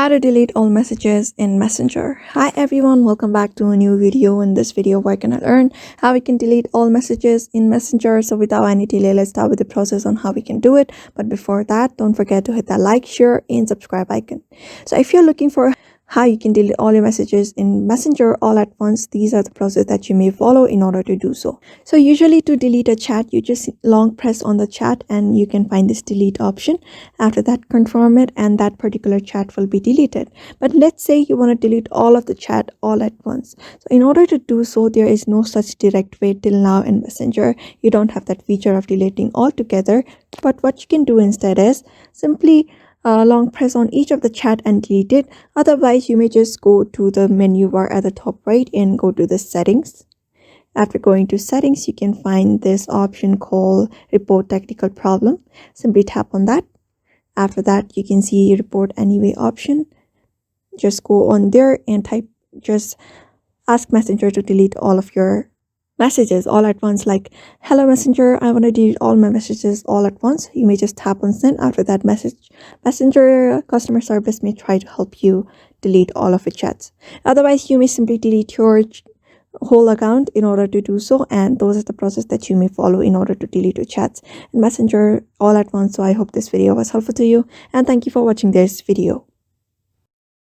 How to delete all messages in Messenger. Hi everyone, welcome back to a new video. In this video, we're gonna learn how we can delete all messages in Messenger. So without any delay, let's start with the process on how we can do it. But before that, don't forget to hit that like, share, and subscribe icon. So if you're looking for how you can delete all your messages in Messenger all at once, these are the process that you may follow in order to do so. So usually to delete a chat, you just long press on the chat and you can find this delete option. After that, confirm it and that particular chat will be deleted. But let's say you want to delete all of the chat all at once. So in order to do so, there is no such direct way till now in Messenger. You don't have that feature of deleting altogether. But what you can do instead is simply long press on each of the chat and delete it. Otherwise, you may just go to the menu bar at the top right and go to the settings. After going to settings, you can find this option called report technical problem. Simply tap on that. After that, you can see report anyway option. Just go on there and just ask Messenger to delete all of your messages all at once, like hello Messenger, I want to delete all my messages all at once. You may just tap on send. After that, Messenger customer service may try to help you delete all of your chats. Otherwise, you may simply delete your whole account in order to do so, and those are the process that you may follow in order to delete your chats in Messenger all at once. So I hope this video was helpful to you, and thank you for watching this video.